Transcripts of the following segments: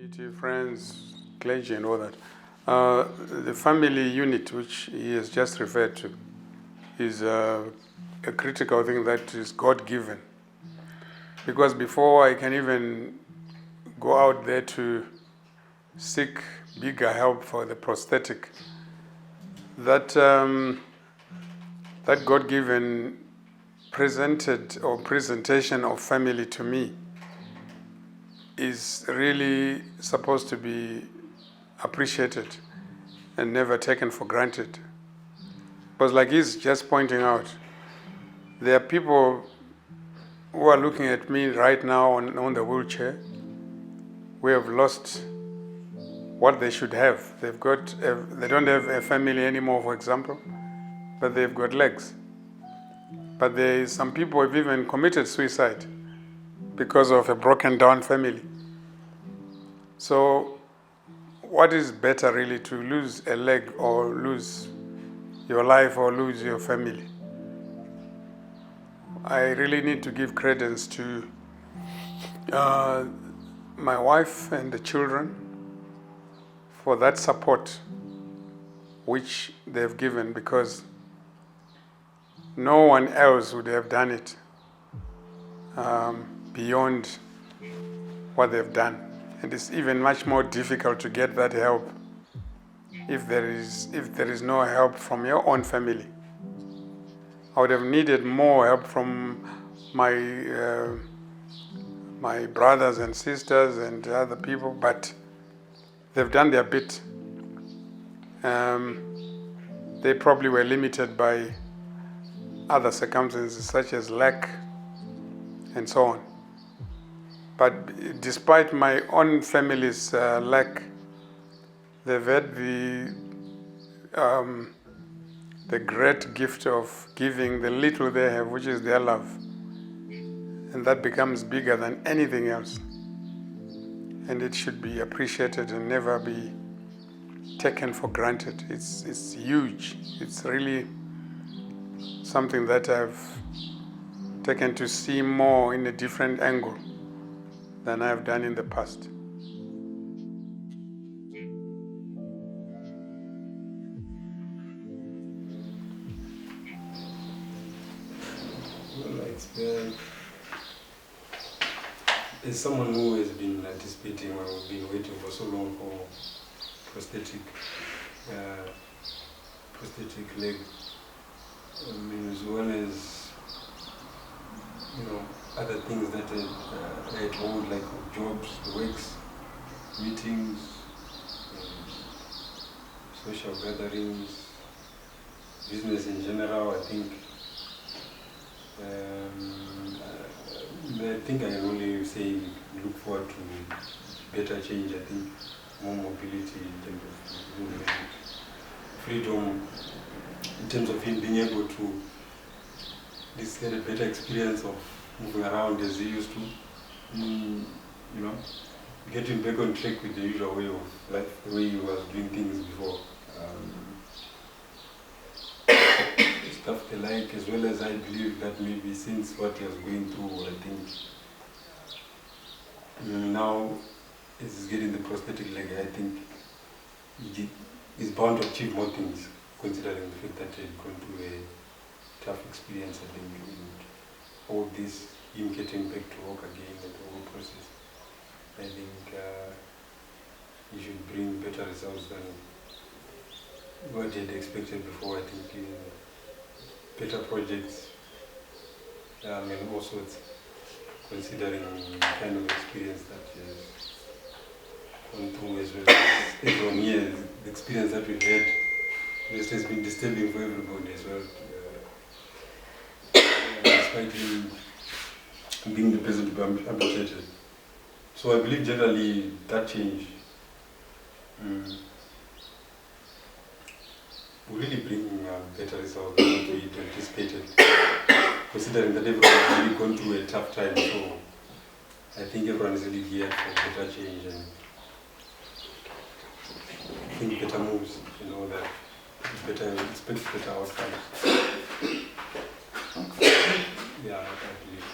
community, friends, clergy, and all that. The family unit, which he has just referred to, is a critical thing that is God-given. Because before I can even go out there to seek bigger help for the prosthetic, that God-given presentation of family to me is really supposed to be appreciated and never taken for granted. Because like he's just pointing out, there are people who are looking at me right now on the wheelchair who have lost what they should have. They don't have a family anymore, for example, but they've got legs. But some people have even committed suicide because of a broken down family. So what is better really, to lose a leg or lose your life or lose your family? I really need to give credence to my wife and the children for that support which they've given, because no one else would have done it beyond what they've done. And it's even much more difficult to get that help if there is no help from your own family. I would have needed more help from my brothers and sisters and other people, but they've done their bit. They probably were limited by other circumstances such as lack and so on. But despite my own family's lack, they've had the great gift of giving the little they have, which is their love. And that becomes bigger than anything else. And it should be appreciated and never be taken for granted. It's huge. It's really something that I've taken to see more in a different angle than I've done in the past. As someone who has been anticipating or been waiting for so long for prosthetic leg, as well as other things that I had hold, like jobs, works, meetings, social gatherings, business in general. I think I can only say look forward to better change. I think more mobility in terms of freedom, in terms of him being able to get a better experience of moving around as he used to. Getting back on track with the usual way of life, the way he was doing things before. Stuff they like, as well as I believe that maybe since what he was going through, I think now as he's getting the prosthetic leg, I think he's bound to achieve more things, considering the fact that he's gone through a tough experience. I think all this, him getting back to work again, and the whole process, I think he should bring better results than what he had expected before. I think better projects, and all sorts, considering the kind of experience that he has gone through, as well as everyone here, the experience that we've had, this has been disturbing for everybody as well. Despite him being the person to be amputated. So I believe generally that change will really bring better results than what we anticipated, considering that everyone has really gone through a tough time. So I think everyone is really geared for better change and I think better moves, that expect better outcomes. Yeah, I believe.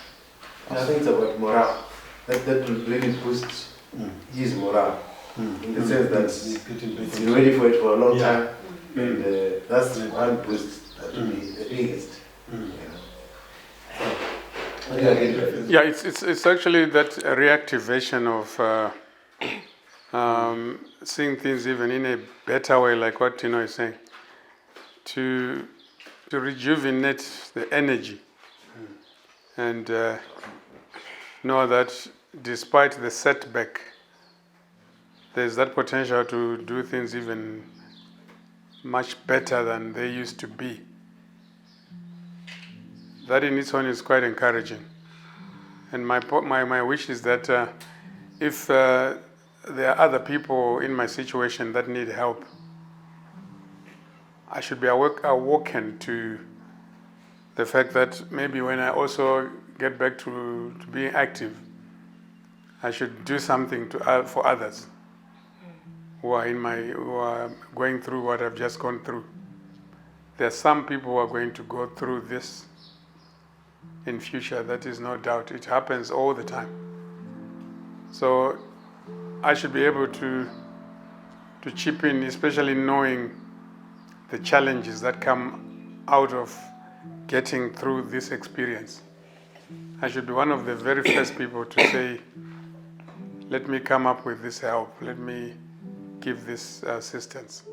I think it's about morale. That will really boost his morale. In the sense that He's getting he's better. been waiting for it for a long Yeah. time, and that's one boost that will be the biggest. You know. Yeah, I get it. Yeah, it's actually that reactivation of seeing things even in a better way, like what Tino is saying, to rejuvenate the energy, and know that despite the setback, there's that potential to do things even much better than they used to be. That in its own is quite encouraging. And my wish is that if there are other people in my situation that need help, I should be awoken to the fact that maybe when I also get back to being active, I should do something for others who are going through what I've just gone through. There are some people who are going to go through this in future, that is no doubt. It happens all the time. So I should be able to chip in, especially knowing the challenges that come out of getting through this experience. I should be one of the very first people to say, let me come up with this help, let me give this assistance.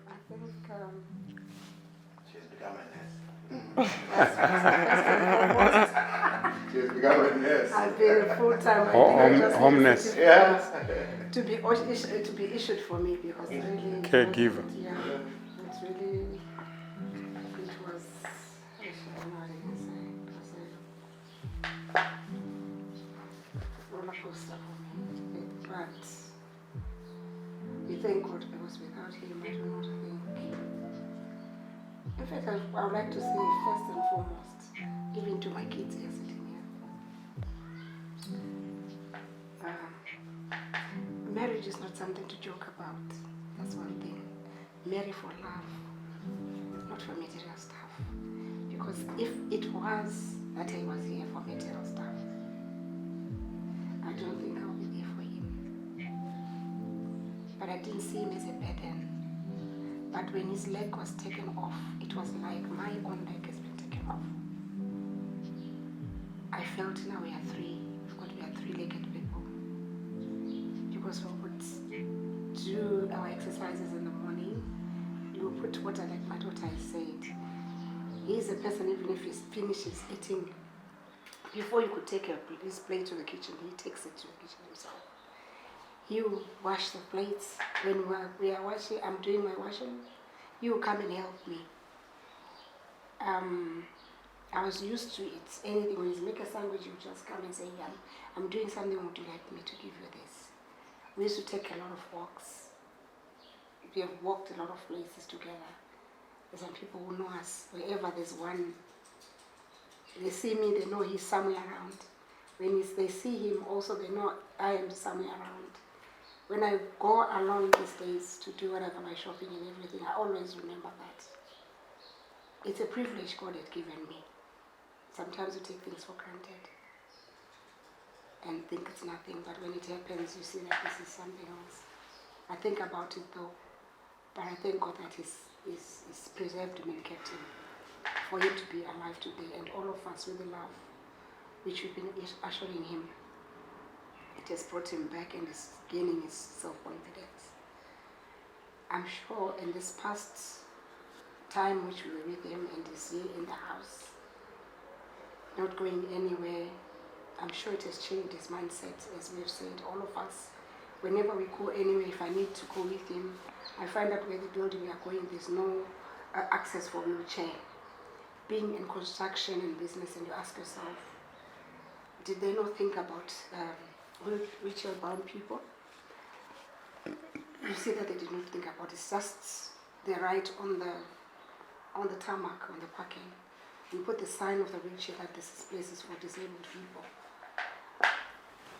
I think She's become a nurse. She's become a nurse. I've been a full-time Homeless. Yes. to be issued for me because really Caregiver. Yeah, it's really it was I don't know what I can say. It was a roller coaster for me. But you thank God because without him I do not think. In fact, I would like to say first and foremost, even to my kids here sitting here. Marriage is not something to joke about. That's one thing. Marry for love, not for material stuff. Because if it was that I was here for material stuff, I don't think I would be there for him. But I didn't see him as a burden. But when his leg was taken off, it was like my own leg has been taken off. I felt now we are three. We are three-legged people. Because we would do our exercises in the morning. You will put water, like my daughter has said. He is a person, even if he finishes eating, before you could take his plate to the kitchen, he takes it to the kitchen himself. He will wash the plates. When we are washing, I'm doing my washing, he will come and help me. I was used to it. Anything, when you make a sandwich, you just come and say, yeah, I'm doing something, would you like me to give you this? We used to take a lot of walks. We have walked a lot of places together. There's some people who know us. Wherever there's one, they see me, they know he's somewhere around. When they see him also, they know I am somewhere around. When I go along these days to do whatever, my shopping and everything, I always remember that. It's a privilege God had given me. Sometimes you take things for granted and think it's nothing, but when it happens, you see that this is something else. I think about it though, but I thank God that He's preserved him and kept him, for him to be alive today, and all of us with the love which we've been ushering him. It has brought him back and is gaining his self-confidence. I'm sure in this past time which we were with him and he's here in the house, not going anywhere, I'm sure it has changed his mindset, as we've said, all of us. Whenever we go anywhere, if I need to go with him, I find out where the building we are going, there's no access for wheelchair. Being in construction and business, and you ask yourself, did they not think about wheelchair-bound people? You see that they did not think about it. It's just they write on the tarmac, on the parking. We put the sign of the wheelchair that this place is for disabled people.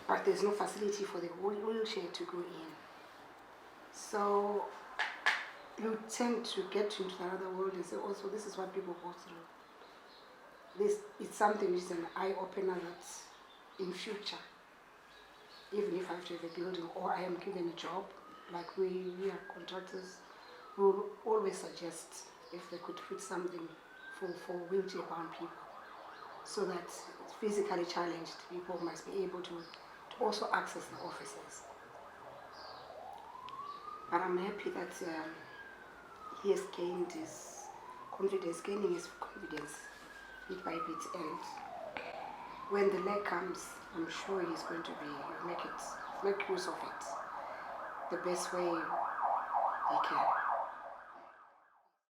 but there's no facility for the wheelchair to go in. So you tend to get into another world and say, also, this is what people go through. This it's something which is an eye opener that in future, even if I have to have a building or I am given a job, like we are contractors, we'll always suggest if they could put something for wheelchair bound people, so that physically challenged people must be able to also access the offices. But I'm happy that he has gained his confidence, gaining his confidence bit by bit, and when the leg comes, I'm sure he's going to make use of it the best way he can.